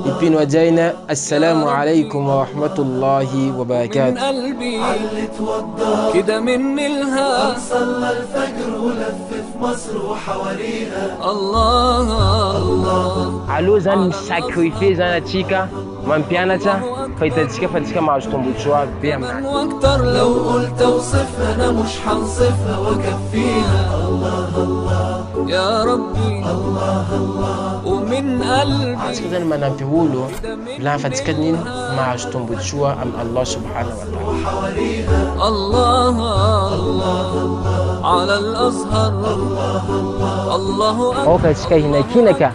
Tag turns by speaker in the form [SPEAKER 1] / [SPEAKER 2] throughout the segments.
[SPEAKER 1] يبين وجينا السلام عليكم ورحمة الله وبركاته.
[SPEAKER 2] من قلبي علي توضى كده مني الها صلى الفجر ولف في مصر وحواليها. الله الله
[SPEAKER 1] Allo zany sacrifier zany atsika mampianatra fahitatsika fa tsika mahazo tombontsoa be aminazy.
[SPEAKER 2] واكتر لو قلت اوصفها انا مش حنصفها واكفيها. الله الله يا ربي الله الله ومن قلبي
[SPEAKER 1] Atsika zany manampy olo lafa-tsika niny mahazo tombontsoa am Allah subhanahu wa ta'ala.
[SPEAKER 2] وحواليها. الله الله على الازهر. الله الله
[SPEAKER 1] Oka tsika hinakinaka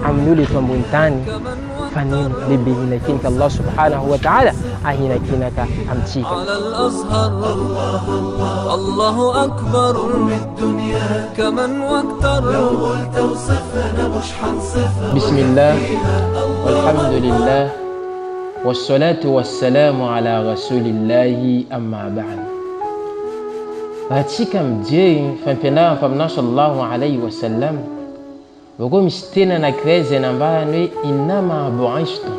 [SPEAKER 1] amin'olo eto ambony tany fa nino lehibe hinakinaka Allah subhanahu wa ta'ala ahinakinaka amitsika.
[SPEAKER 2] على الازهر. الله الله اكبر من الدنيا كمان واكتر لو قلت اوصفها انا مش حنصفها.
[SPEAKER 1] بسم الله والحمد لله والصلاة والسلام على رسول الله أما بعد. Ratsika mijery fampianarana faminao sallallahu alayhi wa sallam, vao misy tena anankiray zay nambarany hoe innama bu'ishtu,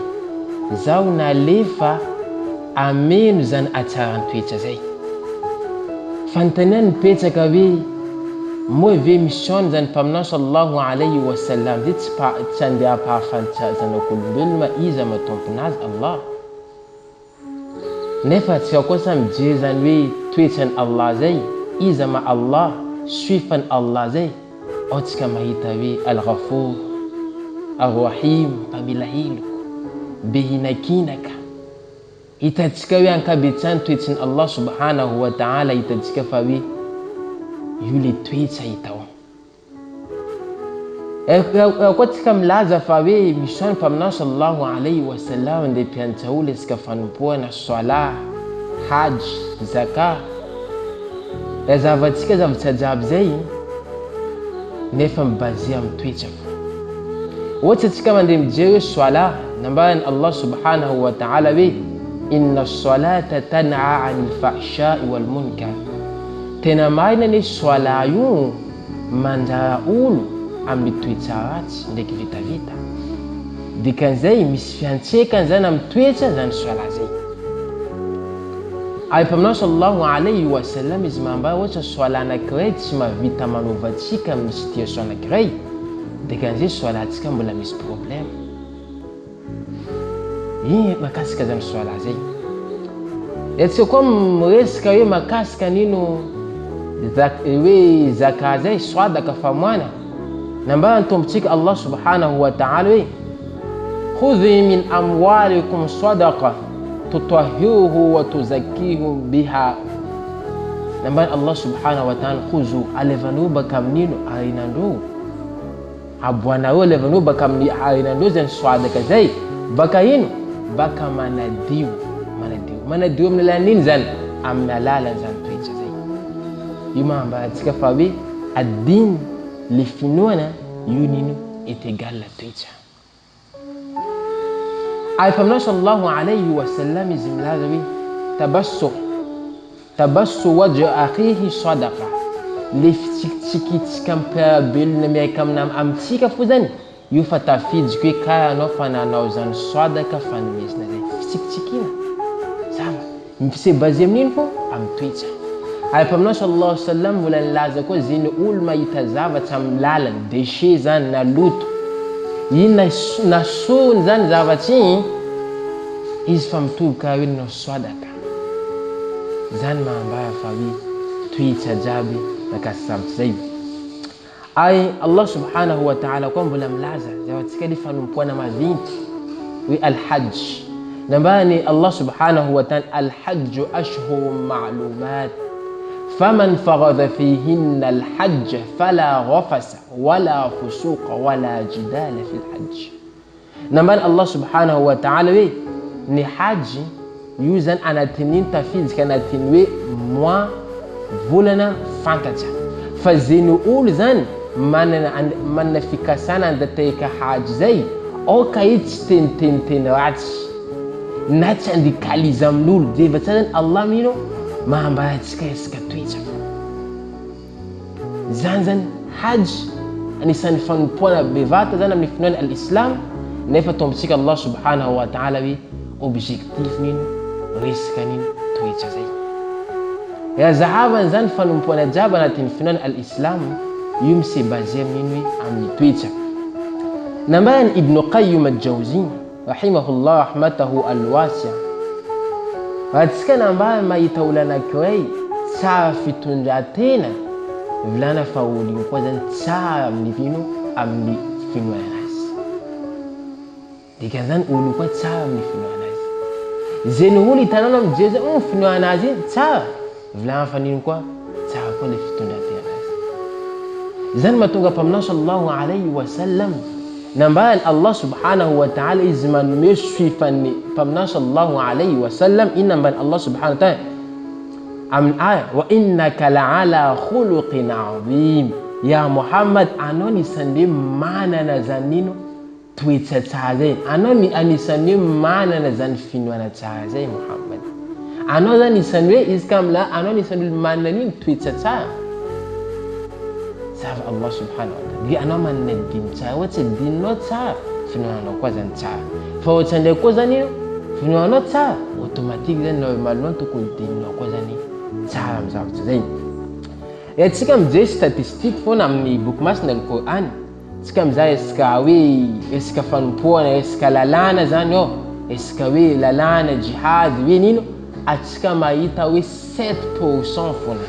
[SPEAKER 1] zaho nalefa ameno zany atsaran-toetra zay. Fanontaniana nipetraka hoe moa ve mission zany mpaminao sallallahu alayhi wa sallam zay tsy andeha hampahafantatra zanak'olombelona iza matomponazy Allah. Nefa tsika kosa mijery zany hoe toetrany Allah zay, iza ma Allah, suifany Allah zay, ao tsika mahita hoe Al-Ghafur, Ar-Rahim, mpamila helo, be hinakinaka. Hitatsika hoe ankabetsany toetrany Allah subhanahu wa ta'ala, hitatsika fa hoe io le toetra hitao. Koa tsika milaza fa hoe mission mpaminao sallallahu alayhi wa sallam ndeha mpianatra olo asika fanompoana salat, hajj, zakat. Zavatsika zavatra jiaby zay nefa mibazea amin'ny toetra fo. Ohatsy atsika mandeha mijery hoe salat, nambarany Allah subhanahu wa ta'ala hoe inna salata tan'a anil fahsha'i wal munkar. Tena marina ny salat io manjara olo amin'ny toetra ratsy ndraiky vitavita. Dikan'izay misy fiantsekany zany amin'ny toetra zany salat zay. Ay mpaminao sallallahu alayhi wa sallam izy mambara ohatra salat anankiray tsy mavita manovatsika amin'ny situation anankiray, dikan'izay salatsika mbola misy problème. Iny makasika zany salat zay. Etsika koa miresaka hoe makasika nino hoe zaka zay sadaka famoana, nambarany tombotsika Allah subhanahu wa ta'ala hoe khudhi min amwalikum sadaqa tutahhiruhu wa tuzakkihu biha. Nambarany Allah subhanahu wa ta'ala khuzu, alevanao baka amin'ino arinandreo, aboanareo alevanao baka amin'ny arinandreo zany sadaka zay, baka ino, baka manadio amin'ny alalan'iny zany, amin'ny alalan'ny zany toetra zay. Io mahambarantsika fa hoe ad-din, le finoana io nino est égal la toetra. Ay mpaminao sallallahu alayhi wa sallam izy milaza hoe tabassu wajhu akhihi sadaqa. Le fitsikitsika mpiarabelona miaraka amitsika fo zany io fa tafiditsika hoe karaha anao fananao zany sadaka fanomezina zay. Fitsikitsikina zava se basé amin'ino fo amin'ny toetra. Ay mpaminao sallallahu alayhi wa sallam mbola nilaza koa zany olo mahita zavatra amin'ny lalany, déchet zany na loto, iny nasorony zany zavatra iny, izy fa mitovy karaha hoe nanao sadaka. Zany mahambara fa hoe toetra jiaby nakasisamitsy zay. Ay Allah subhanahu wa ta'ala koa mbola milaza zavatsika le fanompoana mavinty hoe al-hajj. Nambarany Allah subhanahu wa ta'ala al-hajju ashhurun ma'lumat faman faradha fihinna al-hajj fala rafasa wala fusuqa wala jidala fil hajj. Nambarany Allah subhanahu wa ta'ala hoe ny haji io zany anatin'iny tafiditsika anatin'ny hoe mois volana fantatra, fa zany olo zany manana fikasana andatahika haji zay, oka izy tsy teniteniteny ratsy na tsy andikaliza amin'olo, de efa tsara zany Allah mino mahambaratsika isika toetra. Zany zany haji anisan'ny fanompoana bevata zany amin'ny finoana al-Islam, nefa tombontsika Allah subhanahu wa ta'ala hoe objectif nino resaka nino toetra zay. Ya zahavana zany fanompoana jiaby anatin'ny finoana al-islam io misy basé amin'ino hoe amin'ny toetra. Nambarany Ibn Qayyim al-Jawzi rahimahullah rahmatahu al-wasi'a, ratsika nambara mahita olo anankiray tsara fitondran-tena volana fa olo io koa zany tsara amin'ny vino amin'ny finoana azy. Dikan'izany olo koa tsara amin'ny finoana azy. Zay ny olo hitanao amin'izay zany finoana azy tsara, volana fa nino koa tsara koa le fitondran-tena azy. Zany mahatonga mpaminao sallallahu alayhi wa sallam nambarany Allah subhanahu wa ta'ala izy manome suifan'ny mpaminao sallallahu alayhi wa sallam. Ino nambarany Allah subhanahu wa ta'ala amin'ny aya wa innaka la'ala khuluqin azim, ya Muhammad anao nisan'ny manana zanino toetra tsara zay, anao anisan'ny manana zany finoana tsara zay Muhammad. Anao zany nisan'ny hoe izy kamla anao nisan'ny manana nino toetra tsara. Zava Allah subhanahu wa ta'ala. Dia anao manana dimy tsara, ohatsy dininao tsara, finoananao koa zany tsara. Fa ohatsy ndraiky koa zany io finoanao tsara, automatique zany normalement tokony dininao koa zany tsara amin'ny zavatra zay. Tsika mijery statistique foana amin'ny boky masina al-Qur'an, tsika mizaha resaka hoe resaka fanompoana, resaka lalàna zany ao, resaka hoe lalàna jihad hoe nino, atsika mahita hoe 7% foana.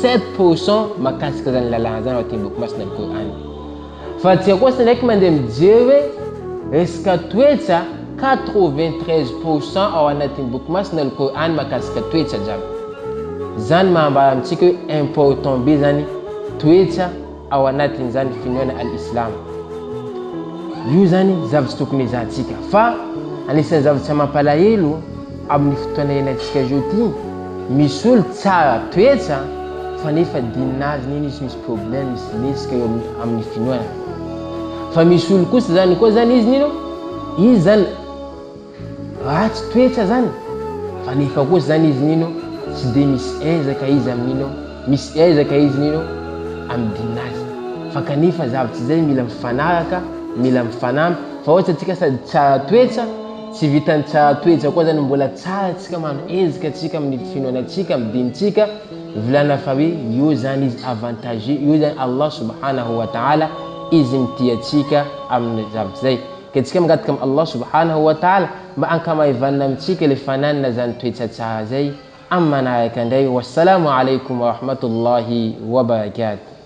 [SPEAKER 1] 7% makasika zany lalàna zany ao anatin'ny boky masina al-Qur'an. Fa tsika kosa ndraiky mandeha mijery hoe resaka toetra 93% ao anatin'ny boky masina al-Qur'an makasika toetra jiaby. Zany mahambara amintsika hoe important be zany toetra ao anatin' zany finoana al-islam. Io zany zavatra tokony izahantsika. Fa anisan'ny zavatra mampalahelo amin'ny fotoana iainantsika zao ty, misy olo tsara toetra fa nefa dininazy nini izy misy problème, misy lesika eo amin'ny finoana. Fa misy olo kosa zany koa zany izy nino, izy zany ratsy toetra zany, fa nefa kosa zany izy nino tsy de misy ezaka izy amin'ino, misy ezaka izy nino amin'ny dininazy. Fa kanefa zavatra zay mila mifanaraka, mila mifanampy. Fa ohatra tsika sady tsara toetra, tsy vitan'ny tsara toetra koa zany mbola tsara tsika manao ezaka tsika amin'ny finoanatsika, amin'ny dinitsika, volana fa hoe io zany izy avantage, io zany Allah subhanahu wa ta'ala izy mitiatsika amin'ny zavatra zay. Ka tsika mangataka amin'ny Allah subhanahu wa ta'ala mba ankamahivanina amintsika le fananana zany toetra tsara zay. Amma manaraka indray. Wassalamu alaikum wa rahmatullahi wa barakatuh.